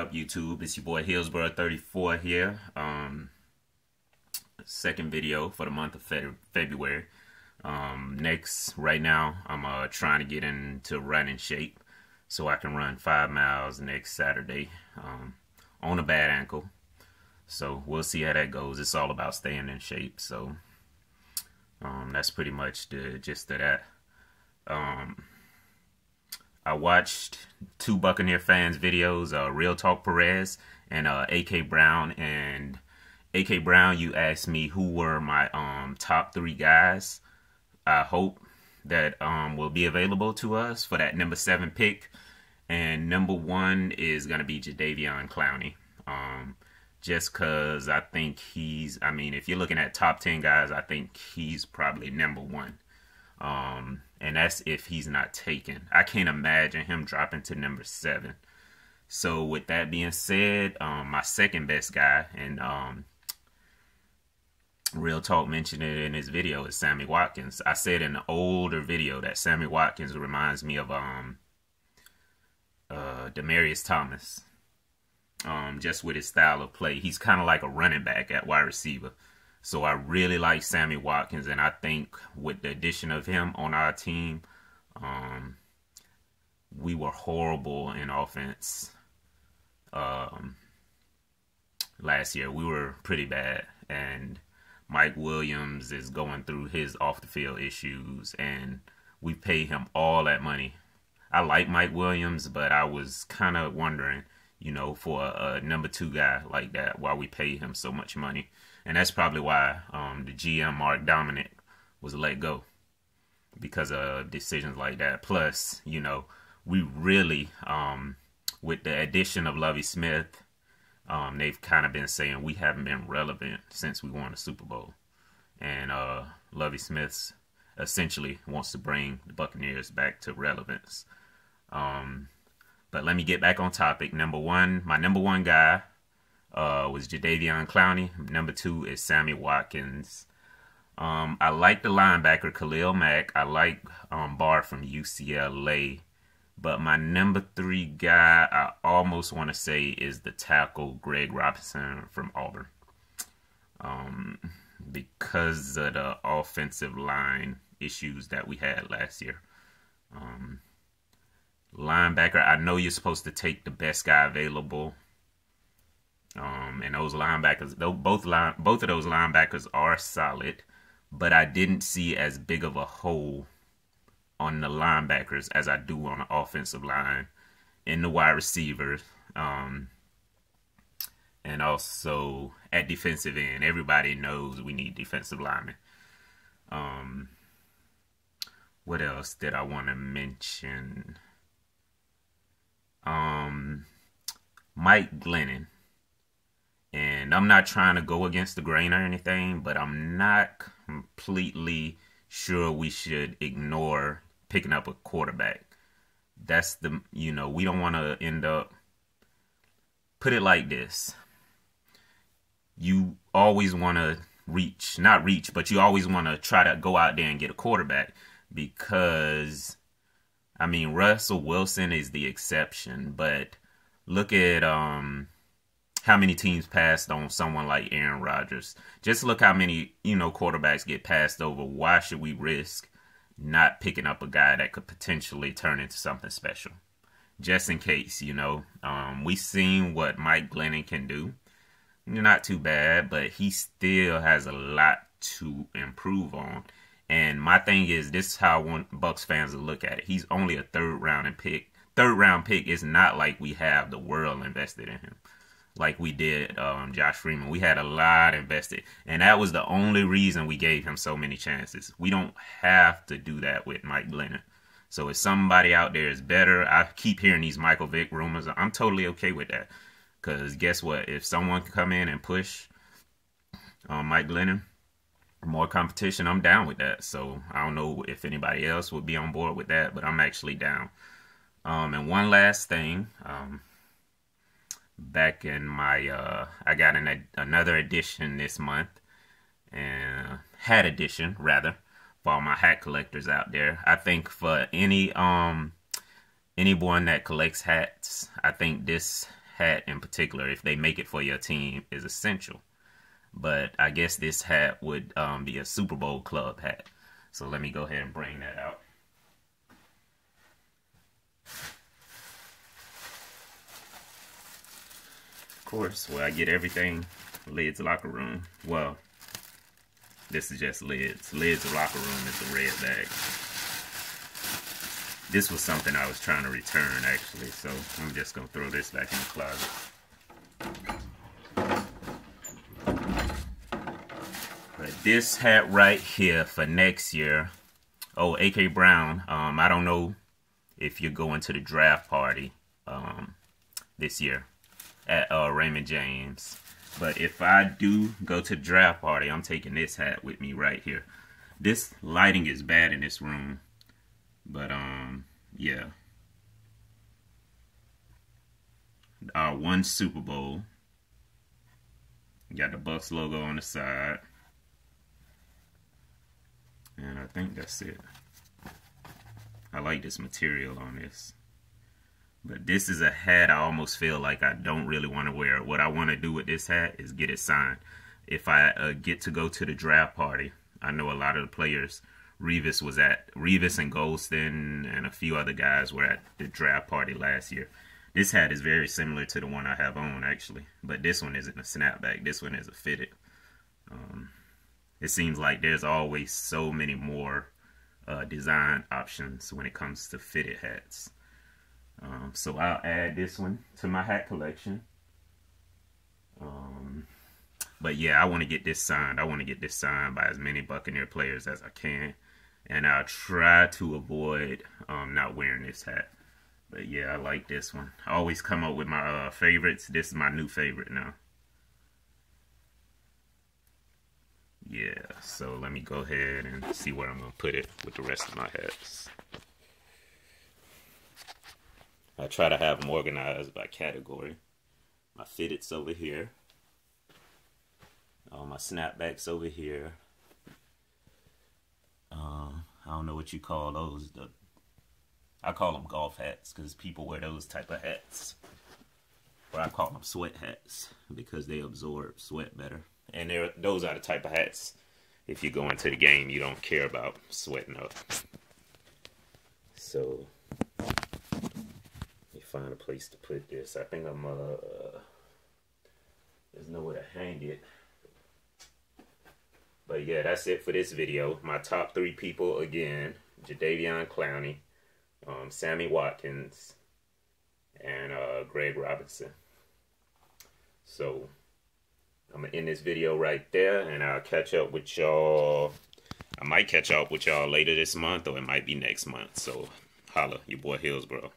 up, YouTube? It's your boy Hillsboro34 here. Second video for the month of February. Right now, I'm trying to get into running shape so I can run 5 miles next Saturday on a bad ankle. So we'll see how that goes. It's all about staying in shape. So that's pretty much the gist of that. I watched 2 Buccaneer fans videos, Real Talk Perez and AK Brown. And AK Brown, you asked me who were my top 3 guys I hope that will be available to us for that number 7 pick. And number 1 is going to be Jadeveon Clowney. Just because I think if you're looking at top 10 guys, I think he's probably number 1. And that's if he's not taken. I can't imagine him dropping to number 7. So with that being said, my second best guy, and Real Talk mentioned it in his video, is Sammy Watkins. I said in an older video that Sammy Watkins reminds me of Demaryius Thomas. Just with his style of play. He's kind of like a running back at wide receiver. So I really like Sammy Watkins, and I think with the addition of him on our team, we were horrible in offense last year. We were pretty bad, and Mike Williams is going through his off-the-field issues, and we paid him all that money. I like Mike Williams, but I was kind of wondering, for a number 2 guy like that, why we pay him so much money. And that's probably why the GM, Mark Dominic, was let go, because of decisions like that. Plus, we really, with the addition of Lovie Smith, they've kind of been saying we haven't been relevant since we won the Super Bowl. And Lovie Smith essentially wants to bring the Buccaneers back to relevance. But let me get back on topic. My number one guy was Jadeveon Clowney. Number 2 is Sammy Watkins. I like the linebacker Khalil Mack. I like Barr from UCLA. But my number 3 guy, I almost want to say, is the tackle Greg Robinson from Auburn. Because of the offensive line issues that we had last year. Linebacker, I know you're supposed to take the best guy available. And those linebackers, both of those linebackers are solid, but I didn't see as big of a hole on the linebackers as I do on the offensive line, in the wide receivers, and also at defensive end. Everybody knows we need defensive linemen. What else did I want to mention? Mike Glennon. And I'm not trying to go against the grain or anything, but I'm not completely sure we should ignore picking up a quarterback. That's we don't want to end up, put it like this. You always want to but you always want to try to go out there and get a quarterback, because, Russell Wilson is the exception, but look at, how many teams passed on someone like Aaron Rodgers. Just look how many, quarterbacks get passed over. Why should we risk not picking up a guy that could potentially turn into something special? Just in case, We've seen what Mike Glennon can do. Not too bad, but he still has a lot to improve on. And my thing is, this is how I want Bucs fans to look at it. He's only a third round pick. Third round pick is not like we have the world invested in him, like we did Josh Freeman. We had a lot invested, and that was the only reason we gave him so many chances. We don't have to do that with Mike Glennon. So if somebody out there is better, I keep hearing these Michael Vick rumors. I'm totally okay with that, because guess what? If someone can come in and push Mike Glennon, more competition, I'm down with that. So I don't know if anybody else would be on board with that, but I'm actually down. And one last thing. Back in my, I got another edition this month, and hat edition rather, for all my hat collectors out there. I think for anyone that collects hats, I think this hat in particular, if they make it for your team, is essential. But I guess this hat would be a Super Bowl club hat. So let me go ahead and bring that out. Of course, where I get everything, Lids Locker Room. Well, this is just Lids. Lids Locker Room is the red bag. This was something I was trying to return, actually, so I'm just going to throw this back in the closet. But this hat right here for next year. Oh, AK Brown, I don't know if you're going to the draft party this year at Raymond James. But if I do go to the draft party, I'm taking this hat with me right here. This lighting is bad in this room. But, yeah. One Super Bowl. Got the Bucks logo on the side. And I think that's it. I like this material on this. But this is a hat I almost feel like I don't really want to wear. What I want to do with this hat is get it signed. If I get to go to the draft party, I know a lot of the players... Revis and Golston and a few other guys were at the draft party last year. This hat is very similar to the one I have on, actually. But this one isn't a snapback. This one is a fitted. It seems like there's always so many more design options when it comes to fitted hats. So I'll add this one to my hat collection. But yeah, I want to get this signed. I want to get this signed by as many Buccaneer players as I can. And I'll try to avoid not wearing this hat. But yeah, I like this one. I always come up with my favorites. This is my new favorite now. Yeah, so let me go ahead and see where I'm going to put it with the rest of my hats. I try to have them organized by category. My fitteds over here. All my snapbacks over here. I don't know what you call those. I call them golf hats because people wear those type of hats. Or I call them sweat hats because they absorb sweat better. And those are the type of hats, if you go into the game, you don't care about sweating up. So, let me find a place to put this. I think I'm, there's nowhere to hang it. But yeah, that's it for this video. My top 3 people again: Jadeveon Clowney, Sammy Watkins, and Greg Robinson. So I'm gonna end this video right there, and I'll catch up with y'all. I might catch up with y'all later this month, or it might be next month. So holla, your boy Hillsboro.